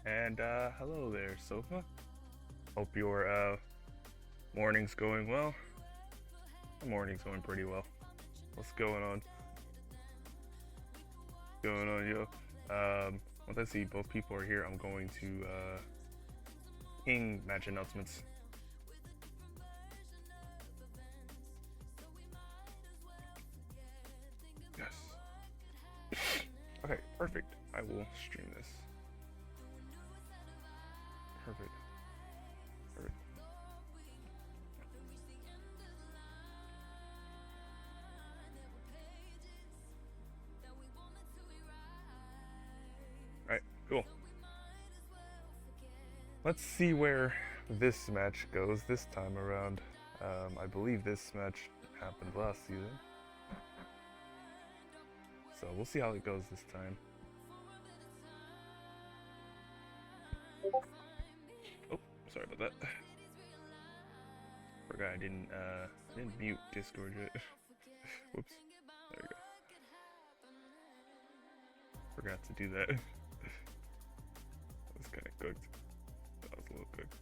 And hello there, Sofa. Hope your morning's going well. My morning's going pretty well. What's going on? Going on, yo? Once I see both people are here, I'm going to ping match announcements. Yes. Okay, perfect. I will stream this. Perfect. Perfect. Alright, cool. Let's see where this match goes this time around. I believe this match happened last season. So we'll see how it goes this time. Oh, sorry about that. Forgot I didn't mute Discord yet. Whoops. There we go. Forgot to do that. That was kind of cooked. That was a little cooked.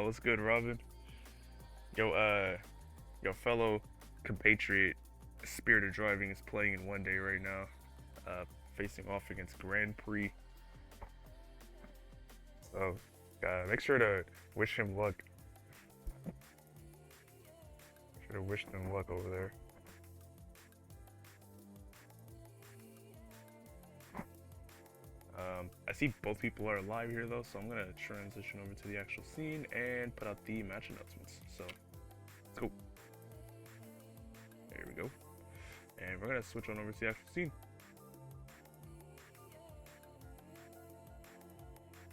What's good, Robin? Yo, fellow compatriot Spirit of Driving is playing in one day right now, facing off against Grand Prix. So, make sure to wish him luck. Make sure to wish them luck over there. I see both people are live here though, so I'm gonna transition over to the actual scene and put out the match announcements. So, let's go. There we go. And we're gonna switch on over to the actual scene.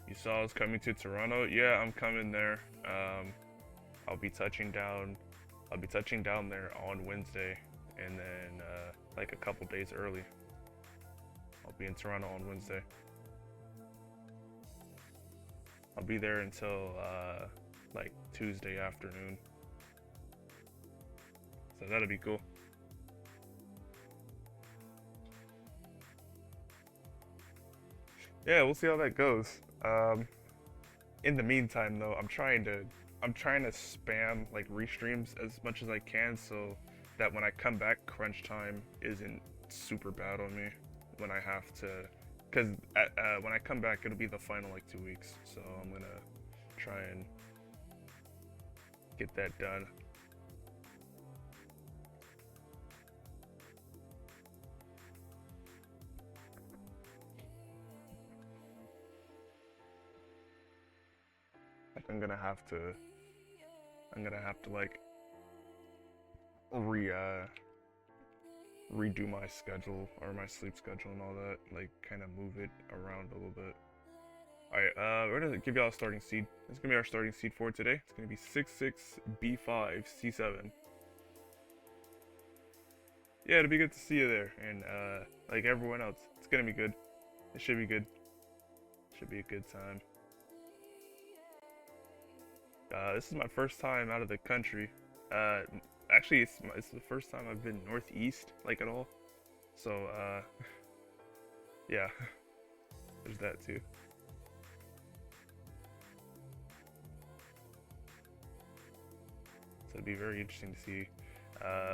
You saw us coming to Toronto? Yeah, I'm coming there. I'll be touching down there on Wednesday, and then like a couple days early. I'll be in Toronto on Wednesday. I'll be there until like Tuesday afternoon. So that'll be cool. Yeah, we'll see how that goes. In the meantime though, I'm trying to spam like restreams as much as I can so that when I come back, crunch time isn't super bad on me when I have to, because when I come back it'll be the final like 2 weeks, so I'm gonna try and get that done. I'm gonna have to like redo my schedule or my sleep schedule and all that, like kind of move it around a little bit. Alright, we're gonna give y'all a starting seed. This is gonna be our starting seed for today. It's gonna be 66B5 C7. Yeah, it'll be good to see you there, and like everyone else, it's gonna be good. It should be good. Should be a good time. This is my first time out of the country. Actually, it's the first time I've been northeast, like at all. So, yeah, there's that too. So it'd be very interesting to see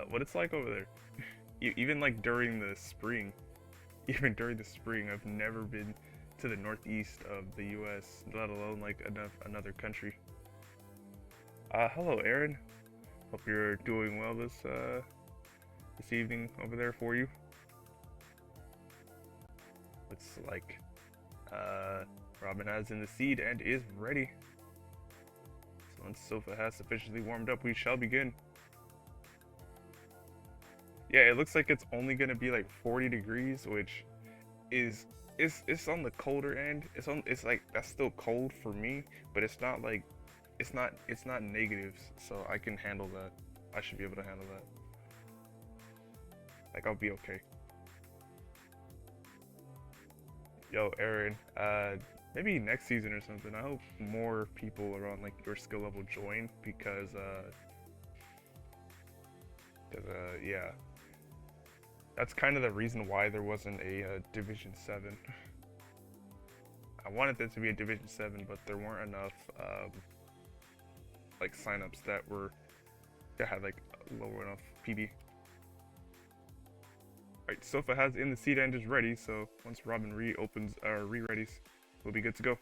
what it's like over there. Even like during the spring, I've never been to the northeast of the U.S., let alone like another country. Hello, Aaron. Hope you're doing well this evening over there for you. Looks like Robin has in the seed and is ready. So once Sofa has sufficiently warmed up, we shall begin. Yeah, it looks like it's only gonna be like 40 degrees, which is it's on the colder end. It's like that's still cold for me, but it's not like it's not negatives, so I can handle that. I should be able to handle that. Like I'll be okay. Yo, Aaron, maybe next season or something. I hope more people around like your skill level join because yeah, That's kind of the reason why there wasn't a Division 7. I wanted there to be a Division 7, but there weren't enough like signups that had like low enough PB. Alright, Sofa has in the seed and is ready, so once Robin re-readies, we'll be good to go.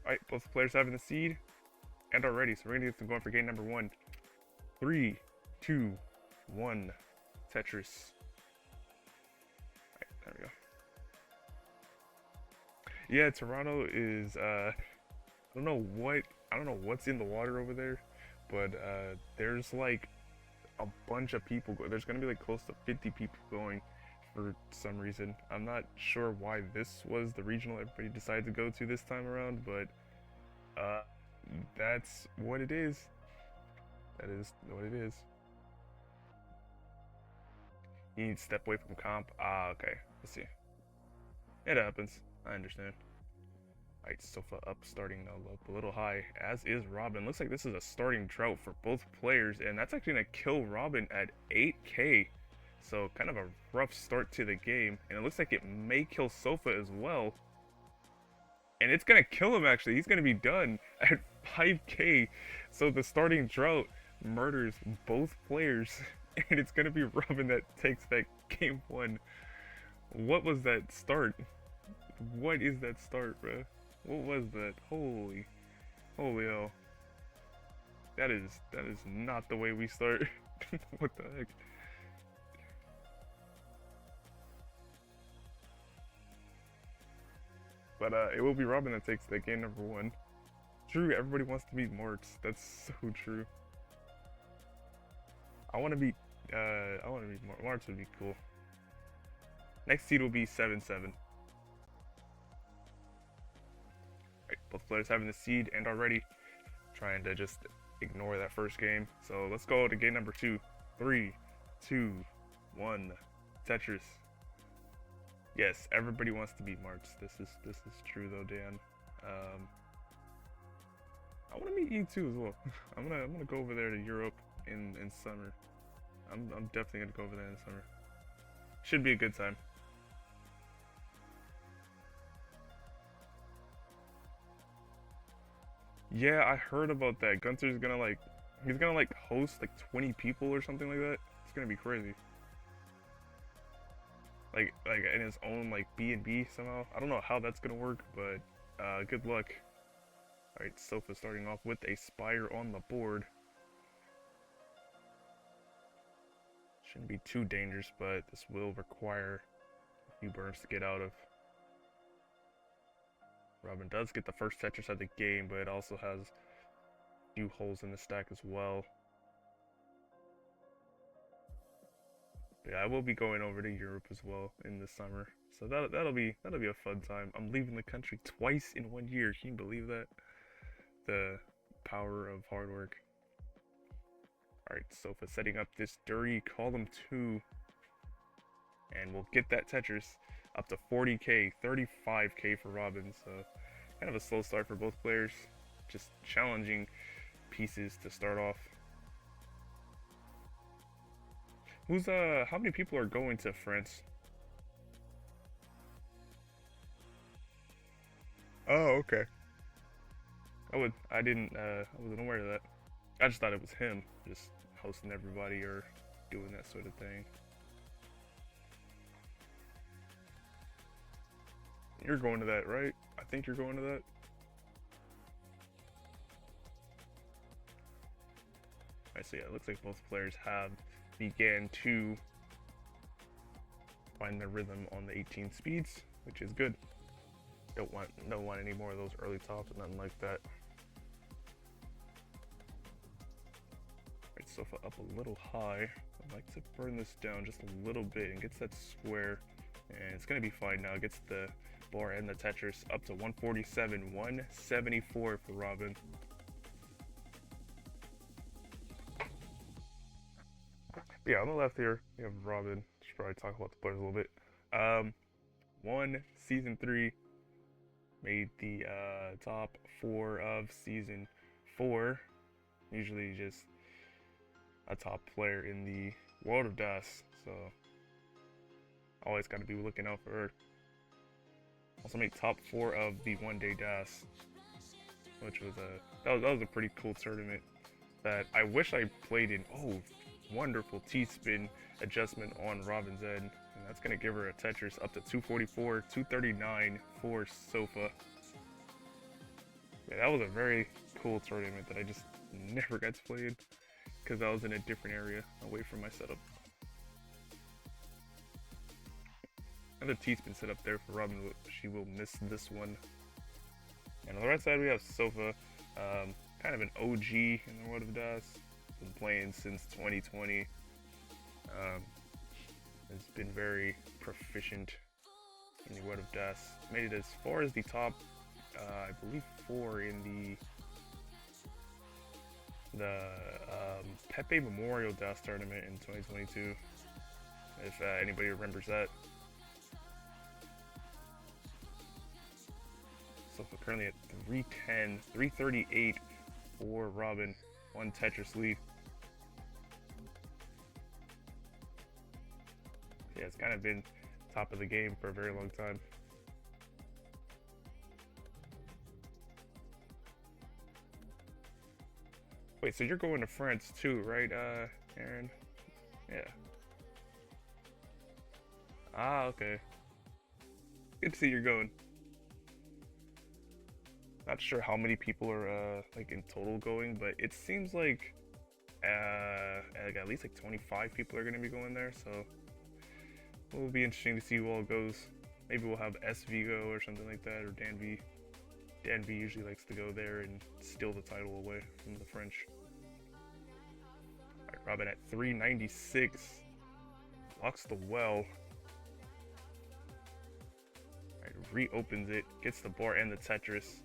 Alright, both players have in the seed and are ready, so we're gonna get them going for game number 1. 3, 2, 1, Tetris. Alright, there we go. Yeah, Toronto is I don't know what's in the water over there, but there's like a bunch of people. There's gonna be like close to 50 people going for some reason. I'm not sure why this was the regional everybody decided to go to this time around, but that's what it is. That is what it is. You need to step away from comp. Ah, okay. Let's see. It happens. I understand. Alright, Sofa up, starting up a little high, as is Robin. Looks like this is a starting drought for both players, and that's actually going to kill Robin at 8k. So kind of a rough start to the game, and it looks like it may kill Sofa as well. And it's going to kill him, actually. He's going to be done at 5k. So the starting drought murders both players, and it's going to be Robin that takes that game 1. What was that start? What is that start, bro? What was that? Holy hell. That is not the way we start. What the heck? But it will be Robin that takes that game number 1. True, everybody wants to beat Marks. That's so true. I want to beat Marks would be cool. Next seed will be 7-7. Both players having the seed and already trying to just ignore that first game. So let's go to game number 2. 3, 2, 1, Tetris. Yes, everybody wants to beat March. This is true though, Dan. I want to meet you too as well. I'm gonna go over there to Europe in summer. I'm definitely gonna go over there in the summer. Should be a good time. Yeah, I heard about that. Gunther's gonna he's gonna host like 20 people or something like that. It's gonna be crazy. Like in his own like B&B somehow. I don't know how that's gonna work, but good luck. Alright, Sofa starting off with a Spire on the board. Shouldn't be too dangerous, but this will require a few burns to get out of. Robin does get the first Tetris of the game, but it also has a few holes in the stack as well. But yeah, I will be going over to Europe as well in the summer, so that'll be a fun time. I'm leaving the country twice in 1 year. Can you believe that? The power of hard work. Alright, Sofa setting up this dirty column 2. And we'll get that Tetris up to 40k, 35k for Robin. So kind of a slow start for both players. Just challenging pieces to start off. Who's how many people are going to France? Oh, okay. I wasn't aware of that. I just thought it was him, just hosting everybody or doing that sort of thing. You're going to that, right? I think you're going to that. Alright, so yeah, it looks like both players have began to find their rhythm on the 18 speeds, which is good. Don't want any more of those early tops or nothing like that. Alright, Sofa up a little high. I'd like to burn this down just a little bit and gets that square, and it's gonna be fine now. It gets the bar and the Tetris up to 147, 174 for Robin. Yeah, on the left here, we have Robin. Should probably talk about the players a little bit. Won Season 3, made the top 4 of Season 4. Usually just a top player in the World of Das. So always got to be looking out for her. Also made top 4 of the one-day Das, which was that was a pretty cool tournament that I wish I played in. Oh, wonderful T-spin adjustment on Robin's end, and that's gonna give her a Tetris up to 244, 239 for Sofa. Yeah, that was a very cool tournament that I just never got to play in because I was in a different area away from my setup. Another T-spin set up there for Robin. She will miss this one. And on the right side we have Sofa, kind of an OG in the world of Das. Been playing since 2020. Has been very proficient in the world of Das. Made it as far as the top, I believe 4 in the Pepe Memorial Das tournament in 2022. If anybody remembers that. So we're currently at 310, 338 for Robin, 1 Tetris lead. Yeah, it's kind of been top of the game for a very long time. Wait, so you're going to France too, right, Aaron? Yeah. Ah, okay. Good to see you're going. Not sure how many people are like in total going, but it seems like at least like 25 people are gonna be going there, so it will be interesting to see who all goes. Maybe we'll have SV go or something like that, or Dan V. Dan V usually likes to go there and steal the title away from the French. Alright, Robin at 396. Locks the well. Alright, reopens it, gets the bar and the Tetris.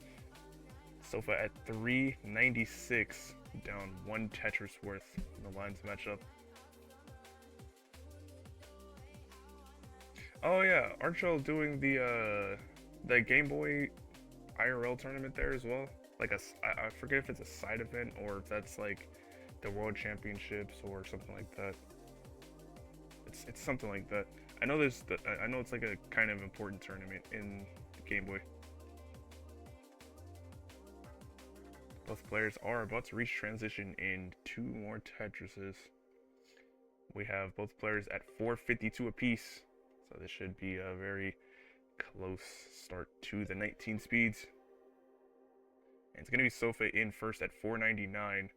Sofa at 396, down 1 Tetris worth in the lines match up. Oh yeah, aren't y'all doing the Game Boy IRL tournament there as well? Like I forget if it's a side event or if that's like the World Championships or something like that. It's something like that. I know I know it's like a kind of important tournament in Game Boy. Both players are about to reach transition in 2 more Tetrises. We have both players at 452 apiece, so this should be a very close start to the 19 speeds. And it's going to be Sofa in first at 499,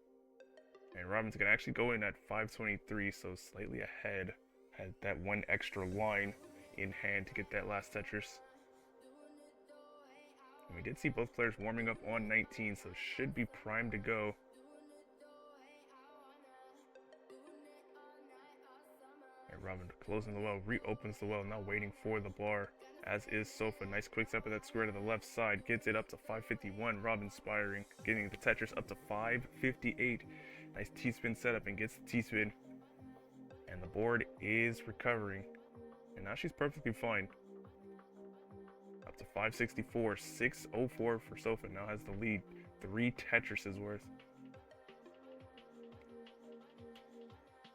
and Robin's going to actually go in at 523, so slightly ahead. Had that 1 extra line in hand to get that last Tetris. We did see both players warming up on 19, so should be primed to go. And Robin closing the well, reopens the well, now waiting for the bar, as is Sofa. Nice quick step of that square to the left side, gets it up to 551. Robin spiring, getting the Tetris up to 558. Nice T-spin setup and gets the T-spin. And the board is recovering. And now she's perfectly fine. Up to 564, 604 for Sofa, now has the lead, 3 Tetrises worth.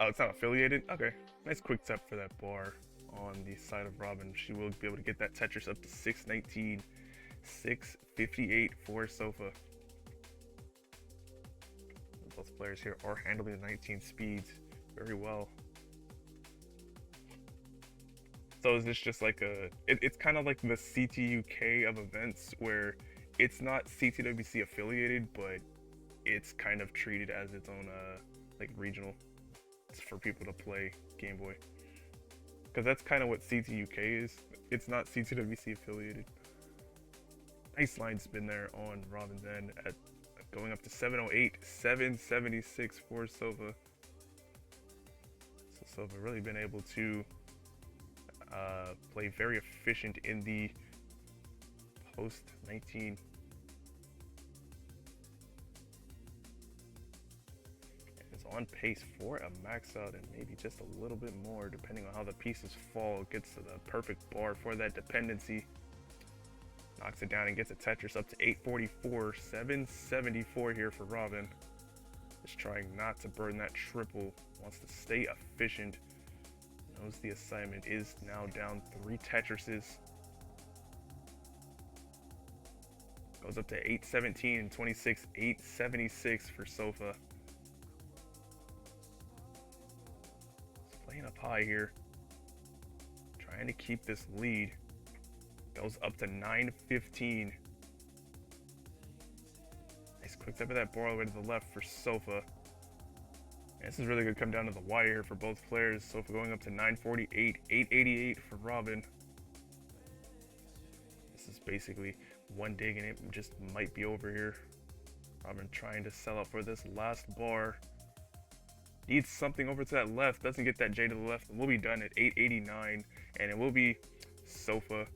Oh, it's not affiliated? Okay, nice quick tap for that bar on the side of Robin. She will be able to get that Tetris up to 619, 658 for Sofa. Both players here are handling the 19 speeds very well. So is this just like it's kind of like the CTUK of events where it's not CTWC affiliated, but it's kind of treated as its own like regional. It's for people to play Game Boy. Because that's kind of what CTUK is. It's not CTWC affiliated. Nice line spin there on Robin's end at going up to 708, 776 for Sofa. So Sofa really been able to play very efficient in the post 19. It's on pace for a max out and maybe just a little bit more depending on how the pieces fall. It gets to the perfect bar for that dependency. Knocks it down and gets a Tetris up to 844, 774 here for Robin. Just trying not to burn that triple. Wants to stay efficient. Knows the assignment is now down 3 Tetrises. Goes up to 817 and 26, 876 for Sofa. He's playing up high here. Trying to keep this lead. Goes up to 915. Nice quick step of that bar all the way to the left for Sofa. And this is really going to come down to the wire here for both players. Sofa going up to 948, 888 for Robin. This is basically one dig and it just might be over here. Robin trying to sell up for this last bar. Needs something over to that left. Doesn't get that J to the left. We'll be done at 889. And it will be Sofa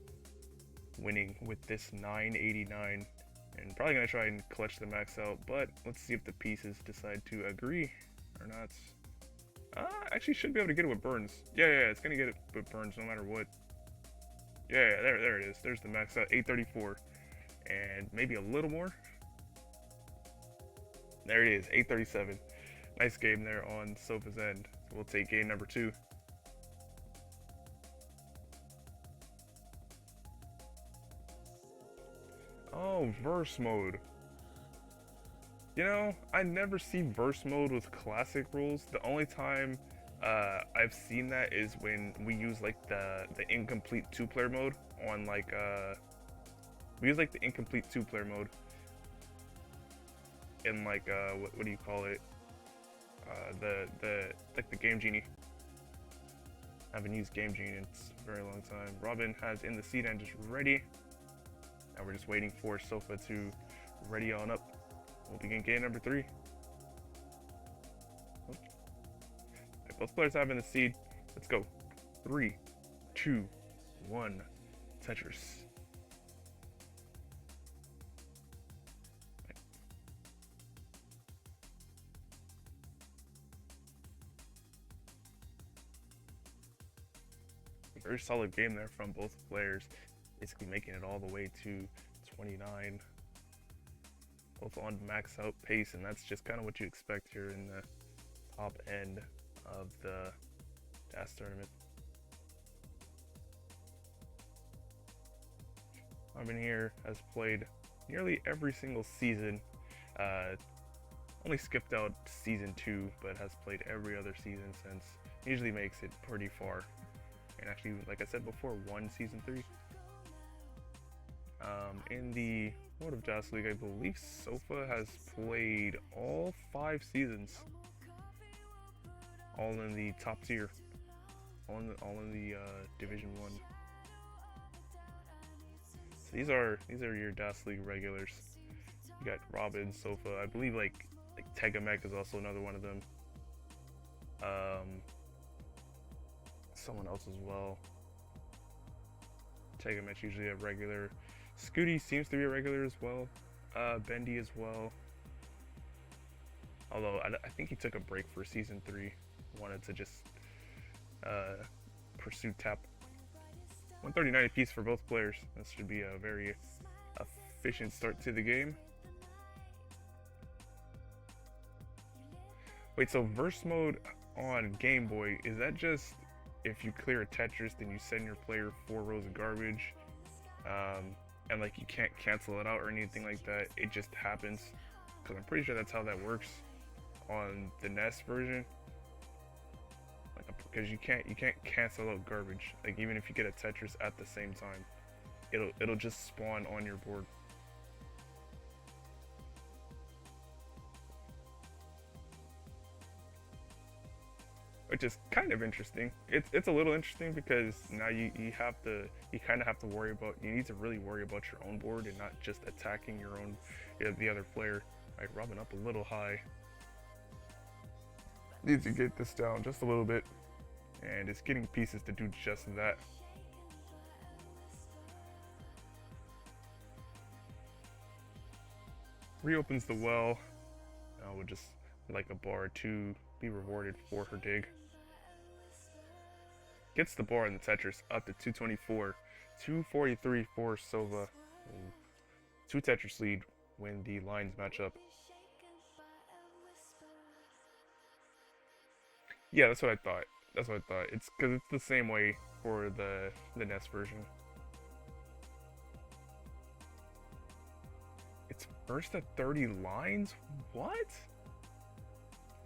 winning with this 989. And probably going to try and clutch the max out. But let's see if the pieces decide to agree or not. Actually should be able to get it with Burns. Yeah, it's going to get it with Burns no matter what. Yeah, there it is. There's the max out, 834. And maybe a little more. There it is, 837. Nice game there on Sofa's end. So we'll take game number 2. Oh, verse mode. You know, I never see verse mode with classic rules. The only time I've seen that is when we use like the incomplete 2-player mode on like we use like the incomplete 2-player mode in like what do you call it? Like the Game Genie. I haven't used Game Genie in a very long time. Robin has in the seat and just ready. Now we're just waiting for Sofa to ready on up. We'll begin game number 3. Right, both players have in the seed. Let's go. 3, 2, 1. Tetris. Very solid game there from both players, basically making it all the way to 29. Both on max out pace, and that's just kind of what you expect here in the top end of the DAS tournament. Robin here has played nearly every single season. Only skipped out season 2, but has played every other season since. Usually makes it pretty far. And actually, like I said before, won season 3. In the World of DAS League, I believe Sofa has played all 5 seasons. All in the top tier. All in the Division 1. So these are your DAS League regulars. You got Robin, Sofa, I believe like Tegamek is also another one of them. Someone else as well. Tegamek's usually a regular. Scooty seems to be a regular as well. Bendy as well. Although I think he took a break for season 3. Wanted to just pursue tap. 139 apiece for both players. This should be a very efficient start to the game. Wait, so verse mode on Game Boy, is that just if you clear a Tetris, then you send your player 4 rows of garbage, and like you can't cancel it out or anything like that, it just happens? Because I'm pretty sure that's how that works on the NES version. Like, because you can't cancel out garbage. Like even if you get a Tetris at the same time, it'll just spawn on your board. Which is kind of interesting. It's a little interesting because now you kind of have to worry about, you need to really worry about your own board and not just attacking your own, the other player. All right, Robin up a little high. Needs to get this down just a little bit, and it's getting pieces to do just that. Reopens the well. Now we'll just like a bar to be rewarded for her dig. Gets the bar in the Tetris up to 224, 243 for Sofa. 2 Tetris lead when the lines match up. Yeah, that's what I thought. That's what I thought. It's because it's the same way for the NES version. It's first to 30 lines? What?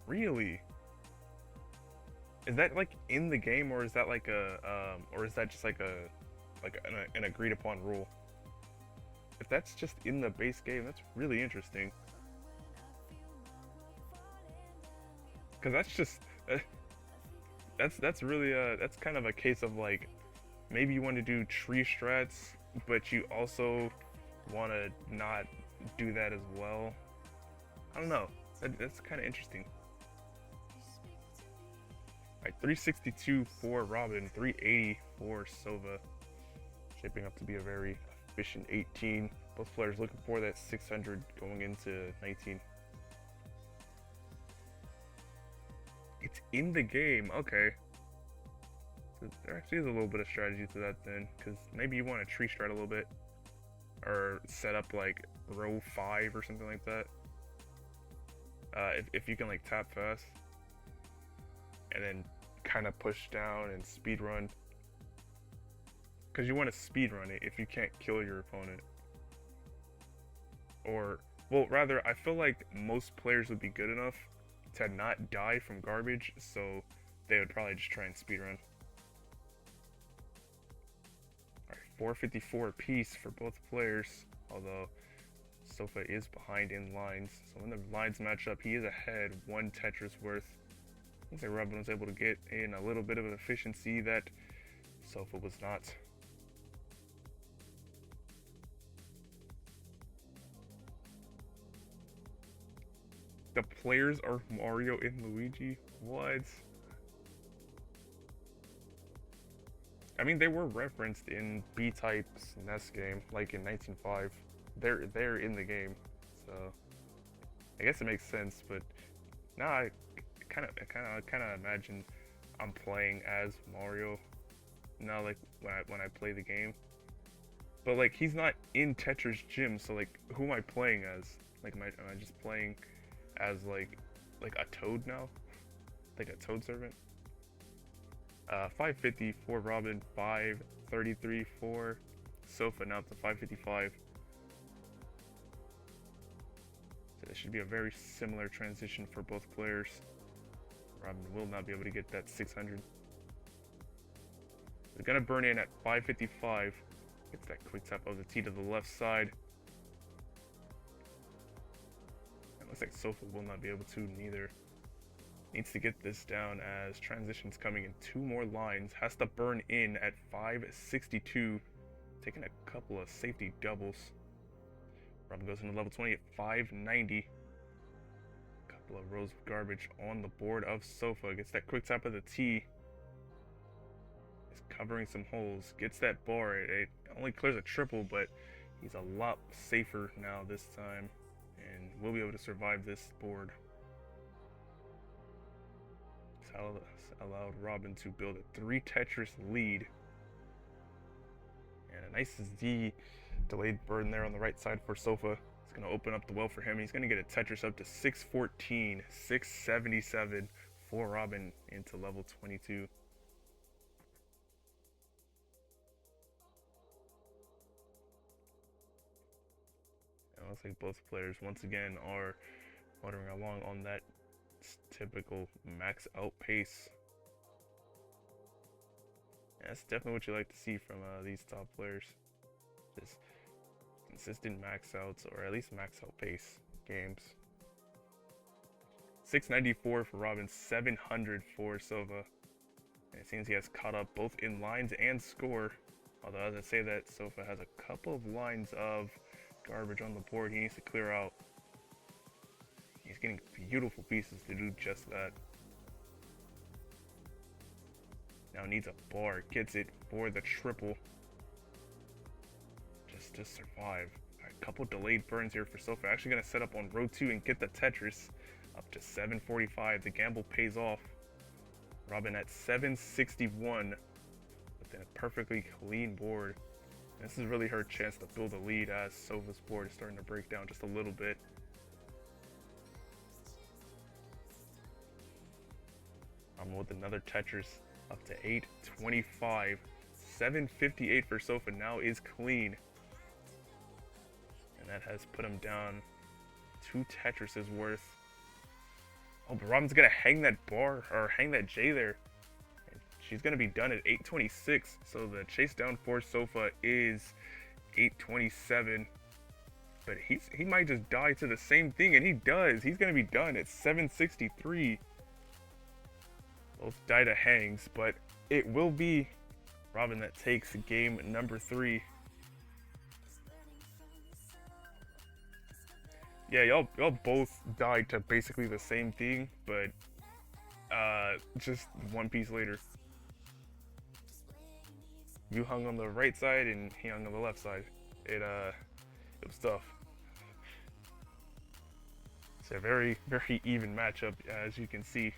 Really? Is that like in the game, or is that like a or is that just like a an agreed upon rule? If that's just in the base game, that's really interesting. Because that's just that's really that's kind of a case of like maybe you want to do tree strats, but you also want to not do that as well. I don't know. That's kind of interesting. Like 362 for Robin, 380 for Sova. Shaping up to be a very efficient 18. Both players looking for that 600 going into 19. It's in the game. Okay. So there actually is a little bit of strategy to that then, because maybe you want to tree strat a little bit, or set up like row 5 or something like that. If you can like tap fast, and then kind of push down and speed run, because you want to speed run it if you can't kill your opponent. Or, well, rather, I feel like most players would be good enough to not die from garbage, so they would probably just try and speedrun. Alright, 454 apiece for both players, although Sofa is behind in lines, so when the lines match up, he is ahead 1 Tetris worth. Looks like Robin was able to get in a little bit of efficiency that Sofa was not. The players are Mario and Luigi? What? I mean, they were referenced in B-Type's NES game, like in 1905. They're in the game, so I guess it makes sense. But now I kind of imagine I'm playing as Mario now, like when I play the game. But like he's not in Tetris Gym, so like who am I playing as? Like am I just playing as like a Toad now, like a Toad servant? 550 for Robin, 533 for Sofa, now to 555. So this should be a very similar transition for both players. Robin will not be able to get that 600. He's gonna burn in at 555. Gets that quick tap of the T to the left side. And looks like Sofa will not be able to neither. Needs to get this down as transitions coming in 2 more lines. Has to burn in at 562. Taking a couple of safety doubles. Robin goes into level 20 at 590. Couple of rows of garbage on the board of Sofa. Gets that quick tap of the T. Is covering some holes. Gets that bar. It only clears a triple, but he's a lot safer now this time. And will be able to survive this board. Allowed Robin to build a 3 Tetris lead. And a nice Z delayed burn there on the right side for Sofa. It's going to open up the well for him. He's going to get a Tetris up to 614, 677 for Robin into level 22. And it looks like both players once again are motoring along on that typical max out pace. And that's definitely what you like to see from these top players. Just consistent max outs, or at least max out pace games. 694 for Robin, 700 for Sova. And it seems he has caught up both in lines and score. Although as I say that, Sofa has a couple of lines of garbage on the board he needs to clear out. He's getting beautiful pieces to do just that. Now needs a bar, gets it for the triple. Just to survive. A couple delayed burns here for Sofa. Actually gonna set up on row 2 and get the Tetris up to 745. The gamble pays off. Robin at 761 within a perfectly clean board. This is really her chance to build a lead as Sofa's board is starting to break down just a little bit. Robin with another Tetris up to 825. 758 for Sofa now is clean. And that has put him down 2 Tetrises worth. Oh, but Robin's gonna hang that bar, or hang that J there. And she's gonna be done at 826. So the chase down for Sofa is 827. But he might just die to the same thing, and he does. He's gonna be done at 763. Both die to hangs, but it will be Robin that takes game number 3. Yeah, y'all both died to basically the same thing, but just one piece later. You hung on the right side and he hung on the left side. It was tough. It's a very, very even matchup, as you can see.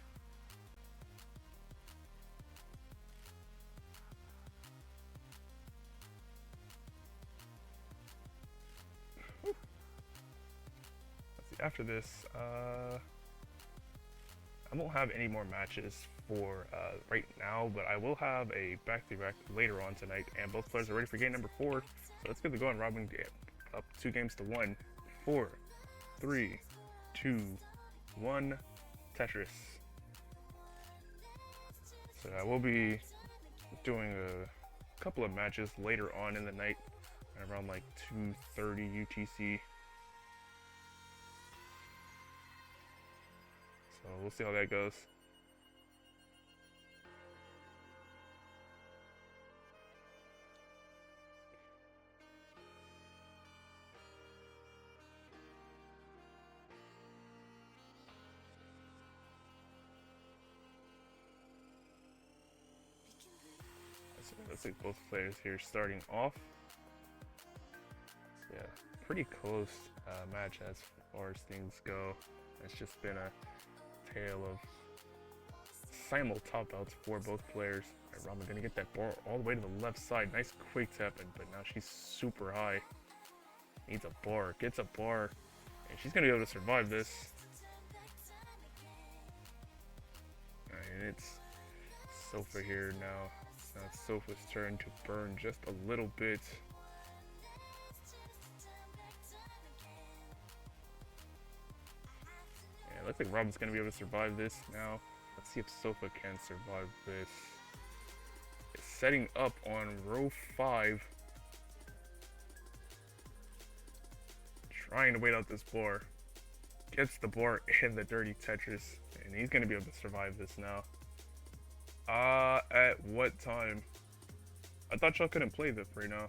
After this, I won't have any more matches for right now, but I will have a back-to-back later on tonight, and both players are ready for game number 4. So let's get the going. Robin up 2 games to 1. 4, 3, 2, 1, Tetris. So I will be doing a couple of matches later on in the night, around like 2:30 UTC. So we'll see how that goes. Let's see both players here starting off. So yeah, pretty close match as far as things go. It's just been a tale of simul top outs for both players. Right, Robin gonna get that ball all the way to the left side. Nice quick tapping, but now she's super high. Needs a bar, gets a bar, and she's gonna be able to survive this. And it's Sofa here now. Now it's Sofa's turn to burn just a little bit. Yeah, looks like Robin's gonna be able to survive this now. Let's see if Sofa can survive this. It's setting up on row 5. Trying to wait out this bar. Gets the bar and the dirty Tetris. And he's gonna be able to survive this now. At what time? I thought y'all couldn't play this right now.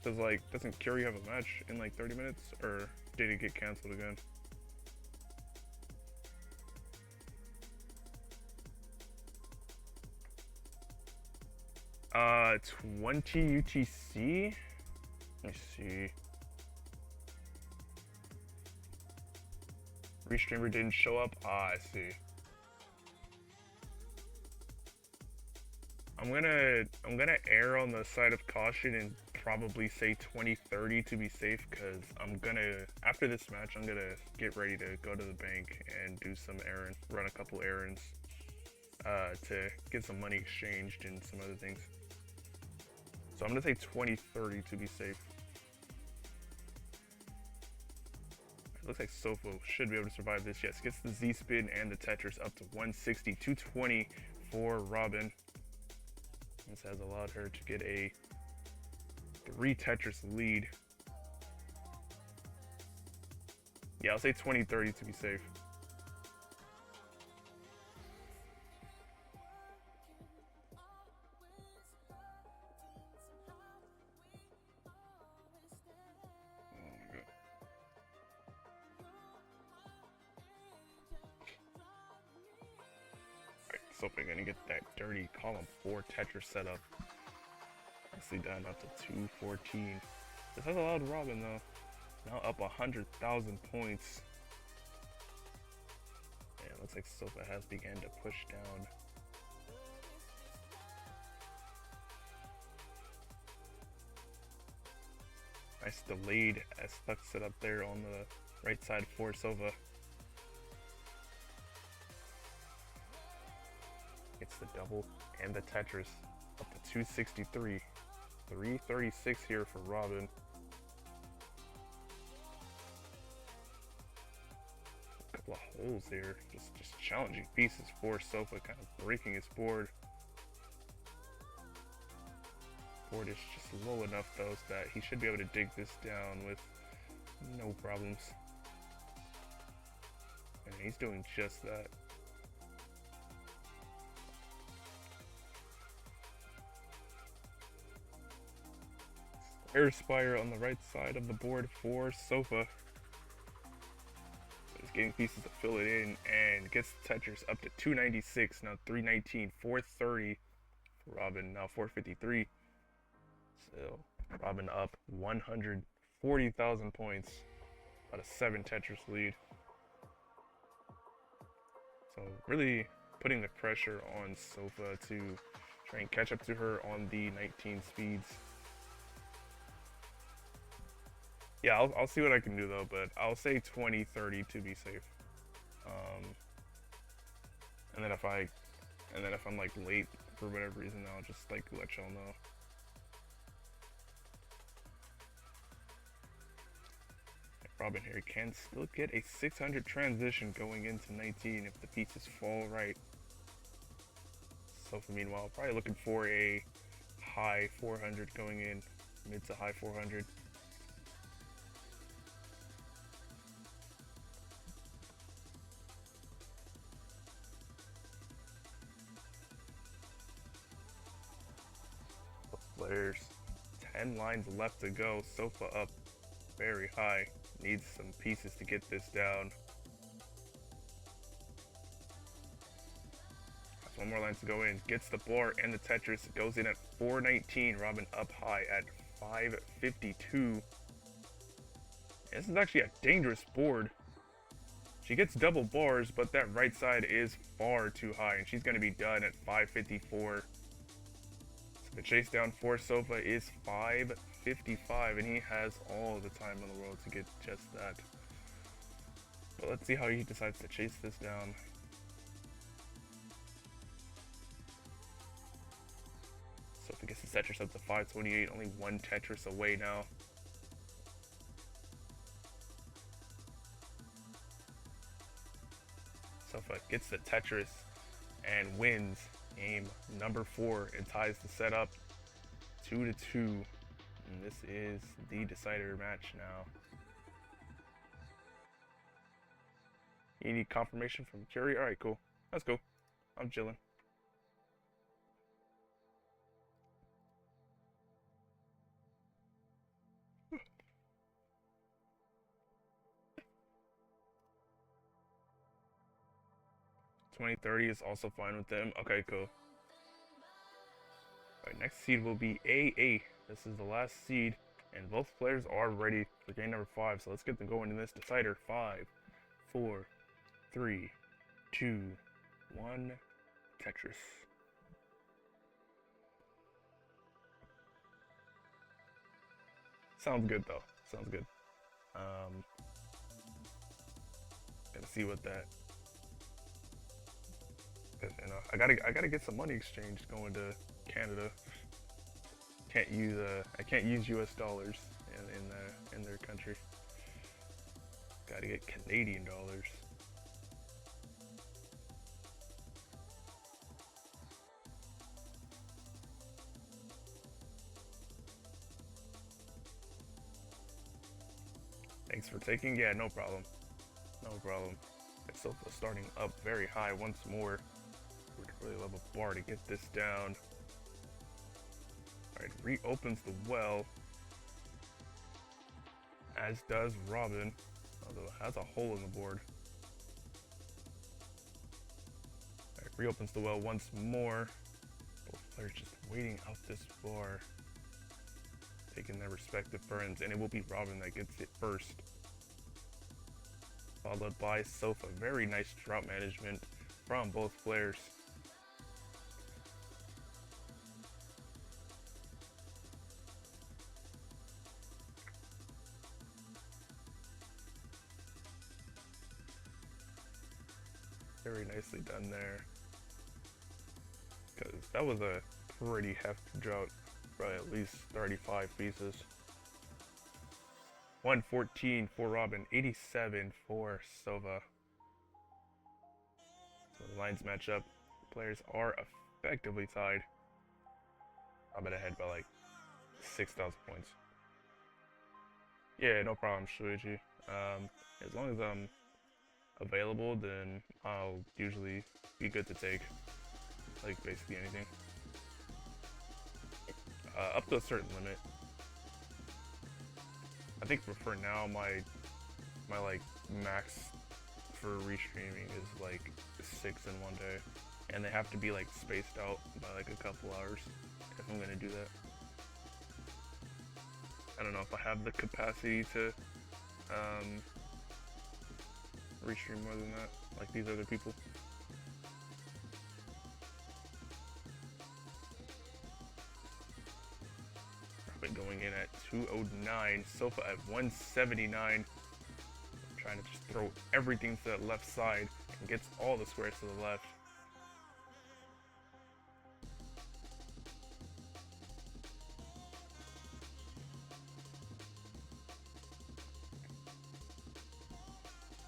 Cause like, doesn't Curie have a match in like 30 minutes? Or did it get canceled again? Uh, 20 UTC? Let me see. Restreamer didn't show up? Ah, I see. I'm gonna err on the side of caution and probably say 2030 to be safe, because after this match I'm gonna get ready to go to the bank and do some errands, run a couple errands to get some money exchanged and some other things. So I'm gonna say 2030 to be safe. It looks like Sofa should be able to survive this. Yes, gets the Z spin and the Tetris up to 160, 220 for Robin. This has allowed her to get a 3 Tetris lead. Yeah, I'll say 2030 to be safe. Sofa gonna get that dirty column 4 Tetris setup. Nicely done, up to 214. This has allowed Robin though, now up 100,000 points. Yeah, it looks like Sofa has begun to push down. Nice delayed S-Tuck set up there on the right side for Sofa. gets the double and the Tetris up to 263. 336 here for Robin. A couple of holes here, just challenging pieces for Sofa, kind of breaking his board. Board is just low enough though so that he should be able to dig this down with no problems. And he's doing just that. Air Spire on the right side of the board for Sofa. He's getting pieces to fill it in and gets the Tetris up to 296, now 319, 430 for Robin, now 453. So Robin up 140,000 points, about a 7 Tetris lead. So really putting the pressure on Sofa to try and catch up to her on the 19 speeds. Yeah, I'll see what I can do though, but I'll say 20-30 to be safe. And then if I'm like late for whatever reason, I'll just like let y'all know. Robin here can still get a 600 transition going into 19 if the pieces fall right. Sofa meanwhile probably looking for a high 400 going in, mid to high 400. Players, 10 lines left to go. Sofa up very high. Needs some pieces to get this down. Has one more line to go in. Gets the bar and the Tetris. Goes in at 419. Robin up high at 552. This is actually a dangerous board. She gets double bars, but that right side is far too high, and she's going to be done at 554. The chase down for Sofa is 555, and he has all the time in the world to get just that. But let's see how he decides to chase this down. Sofa gets the Tetris up to 528, only one Tetris away now. Sofa gets the Tetris and wins game number 4 and ties the set up 2-2. And this is the decider match now. You need confirmation from Curry? Alright, cool. That's cool. I'm chilling. $20-30 is also fine with them. Okay, cool. Alright, next seed will be AA. This is the last seed, and both players are ready for game number 5. So let's get them going in this decider. 5, 4, 3, 2, 1. Tetris. Sounds good though. Sounds good. Gonna see what that. You know, I gotta get some money exchanged going to Canada. I can't use US dollars in their country. Gotta get Canadian dollars. Thanks for taking. Yeah, no problem. No problem. Sofa starting up very high once more. Would really love a bar to get this down. Alright, reopens the well. As does Robin. Although it has a hole in the board. Alright, reopens the well once more. Both players just waiting out this bar. Taking their respective burns, and it will be Robin that gets it first. Followed by Sofa. Very nice drop management from both players. Very nicely done there. because that was a pretty hefty drought, probably at least 35 pieces. 114 for Robin, 87 for Sova. So the lines match up. Players are effectively tied. Robin ahead by like 6,000 points. Yeah, no problem, Shuichi. As long as I'm available, then I'll usually be good to take, like, basically anything. Up to a certain limit. I think for now, my like max for restreaming is like 6 in one day, and they have to be like spaced out by like a couple hours if I'm gonna do that. I don't know if I have the capacity to restream more than that, like these other people. I've been going in at 209, Sofa at 179. Trying to just throw everything to the left side and gets all the squares to the left.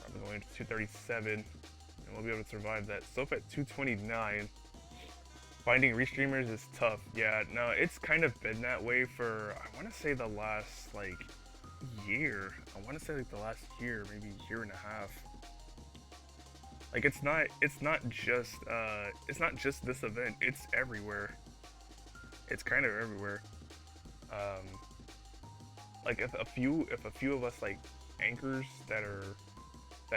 I'm going to 237, and we'll be able to survive that. Sofa at 229. Finding restreamers is tough. Yeah, no, it's kind of been that way for, I want to say the last, like, year. I want to say like the last year, maybe year and a half. Like it's not just this event, it's everywhere. It's kind of everywhere. Like if a few of us like anchors that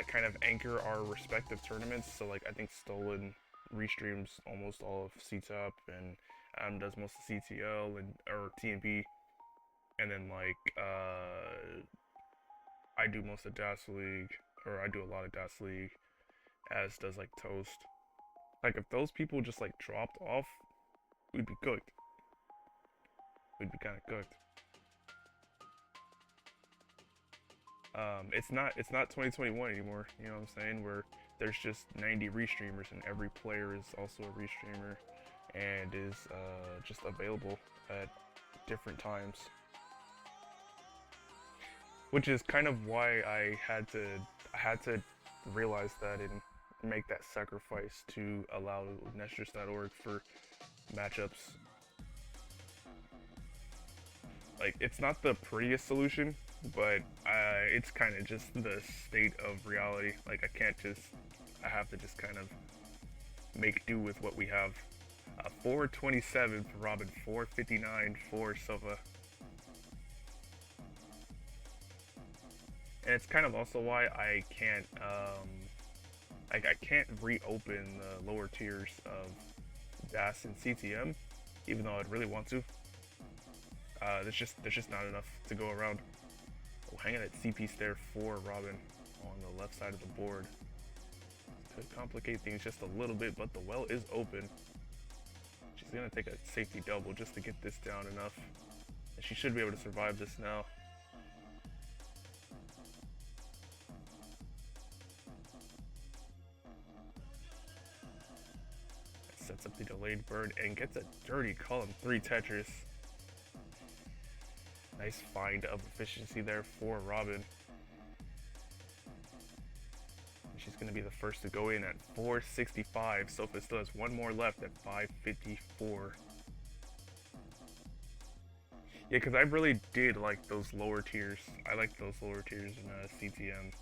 kind of anchor our respective tournaments, so like I think Stolen restreams almost all of CTOP and does most of CTL and or TMP. And then like I do most of DAS League, or I do a lot of DAS League, as does like Toast. Like if those people just like dropped off, we'd be cooked. We'd be kind of cooked. It's not 2021 anymore. You know what I'm saying? Where there's just 90 restreamers and every player is also a restreamer and is just available at different times. Which is kind of why I had to realize that and make that sacrifice to allow Nesters.org for matchups. Like, it's not the prettiest solution, but it's kind of just the state of reality. Like, I have to just kind of make do with what we have. 427 for Robin, 459 for Sova. And it's kind of also why I can't, I can't reopen the lower tiers of DAS and CTM, even though I'd really want to. There's just not enough to go around. Oh, hanging at CP Stair for Robin on the left side of the board. Could complicate things just a little bit, but the well is open. She's gonna take a safety double just to get this down enough. And she should be able to survive this now. Sets up the delayed bird and gets a dirty column 3 Tetris. Nice find of efficiency there for Robin. She's going to be the first to go in at 465. Sofa still has one more left at 554. Yeah, because I really did like those lower tiers. I like those lower tiers in CTM.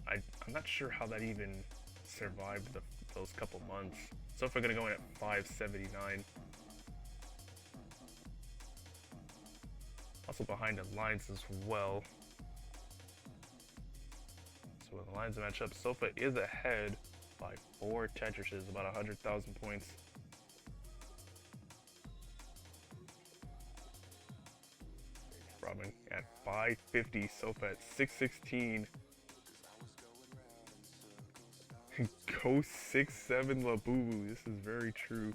I'm not sure how that even survived those couple months. Sofa going to go in at 579. Also behind the lines as well. So when the lines match up, Sofa is ahead by 4 Tetrises, about 100,000 points. Robin at 550, Sofa at 616. Go 6-7 Labubu, this is very true.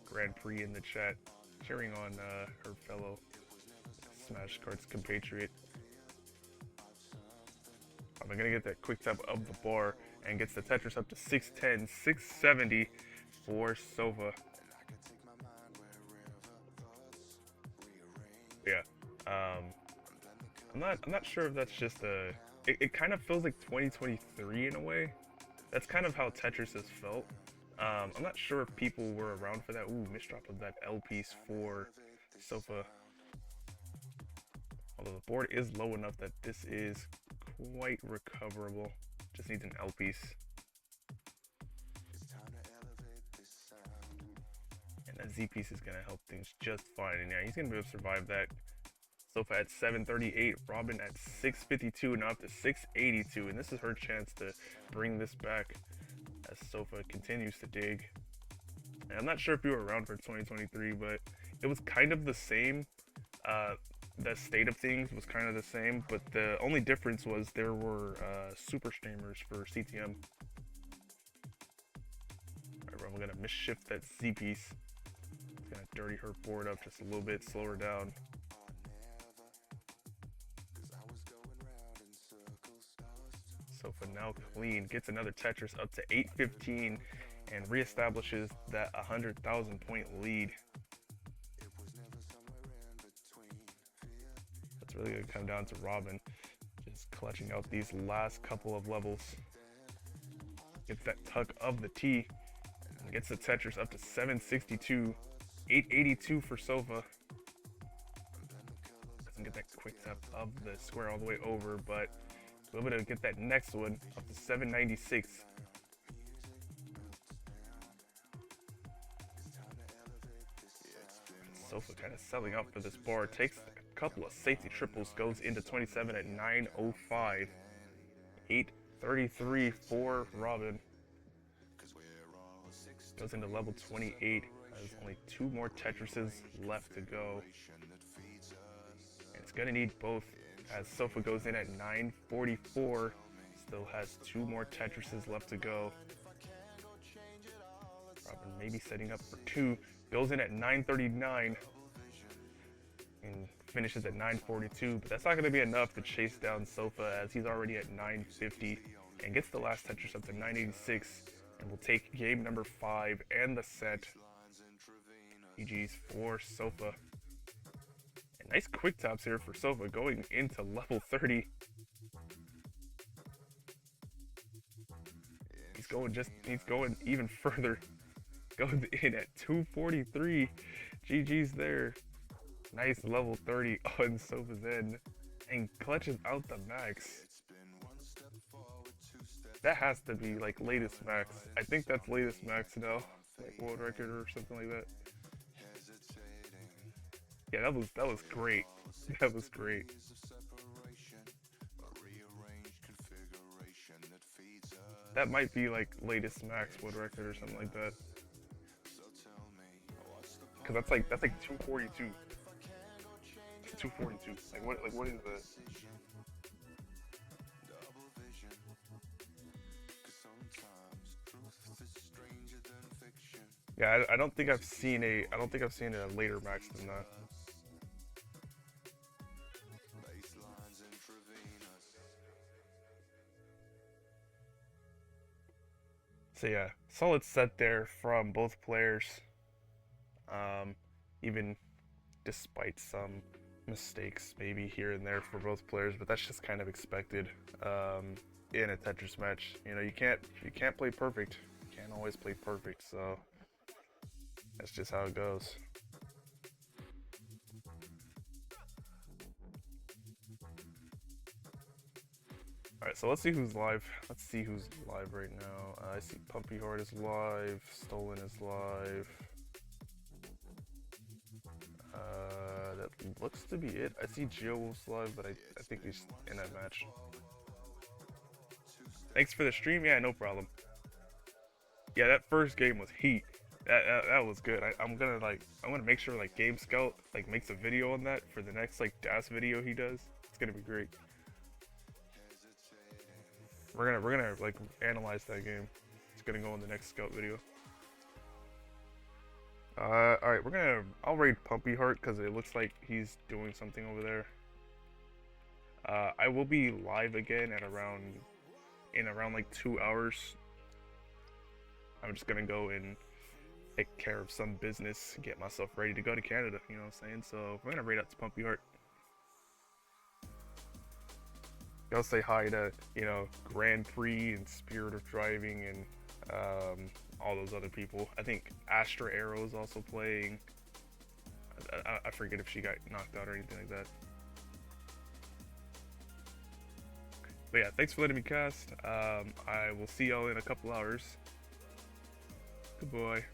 Grand Prix in the chat, cheering on her fellow Smash Cards compatriot. I'm gonna get that quick tap of the bar, and gets the Tetris up to 610, 670 for Sofa. Yeah, I'm not sure if that's just a. It kind of feels like 2023 in a way. That's kind of how Tetris has felt. I'm not sure if people were around for that. Ooh, misdrop of that L piece for Sofa. Although the board is low enough that this is quite recoverable. Just needs an L piece. And that Z piece is going to help things just fine. And yeah, he's going to be able to survive that. Sofa at 738, Robin at 652, now up to 682. And this is her chance to bring this back as Sofa continues to dig. And I'm not sure if you were around for 2023, but it was kind of the same. The state of things was kind of the same, but the only difference was there were super streamers for CTM. Alright, we're gonna misshift that Z piece. It's gonna dirty her board up just a little bit, slow her down. Sofa now clean, gets another Tetris up to 815 and reestablishes that 100,000 point lead. That's really going to come down to Robin just clutching out these last couple of levels. Gets that tuck of the T and gets the Tetris up to 762, 882 for Sofa. Doesn't get that quick tap of the square all the way over, but we're able to get that next one up to 796. Sofa kind of selling out for this bar. Takes a couple of safety triples, goes into 27 at 905. 833 for Robin. Goes into level 28. Has only 2 more Tetrises left to go. And it's going to need both. As Sofa goes in at 944, still has 2 more Tetrises left to go. Robin maybe setting up for 2, goes in at 939 and finishes at 942, but that's not going to be enough to chase down Sofa as he's already at 950 and gets the last Tetris up to 986 and will take game number 5 and the set. GG's for Sofa. Nice quick taps here for Sofa going into level 30. He's going even further. Goes in at 243. GG's there. Nice level 30 on Sofa's end. And clutches out the max. That has to be like latest max. I think that's latest max now. Like world record or something like that. Yeah, that was great. That was great. That might be like latest max wood record or something like that. Cause that's like 242. It's 242. Like what is that? Yeah, I don't think I've seen a later max than that. So yeah, solid set there from both players. Even despite some mistakes maybe here and there for both players, but that's just kind of expected in a Tetris match. You know, you can't play perfect. You can't always play perfect, so that's just how it goes. Alright, so let's see who's live. Let's see who's live right now. I see Pumpy Heart is live, Stolen is live. That looks to be it. I see GeoWolf's live, but I think he's in that match. Thanks for the stream. Yeah, no problem. Yeah, that first game was heat. That was good. I'm gonna make sure like Game Scout like makes a video on that for the next like DAS video he does. It's gonna be great. We're gonna like analyze that game. It's gonna go in the next Scout video. Alright, I'll raid Pumpy Heart because it looks like he's doing something over there. I will be live again at around in around like 2 hours. I'm just gonna go and take care of some business, get myself ready to go to Canada. You know what I'm saying? So we're gonna raid out to Pumpy Heart. I'll say hi to, Grand Prix and Spirit of Driving and all those other people. I think Astra Arrow is also playing. I forget if she got knocked out or anything like that. But yeah, thanks for letting me cast. I will see y'all in a couple hours. Good boy.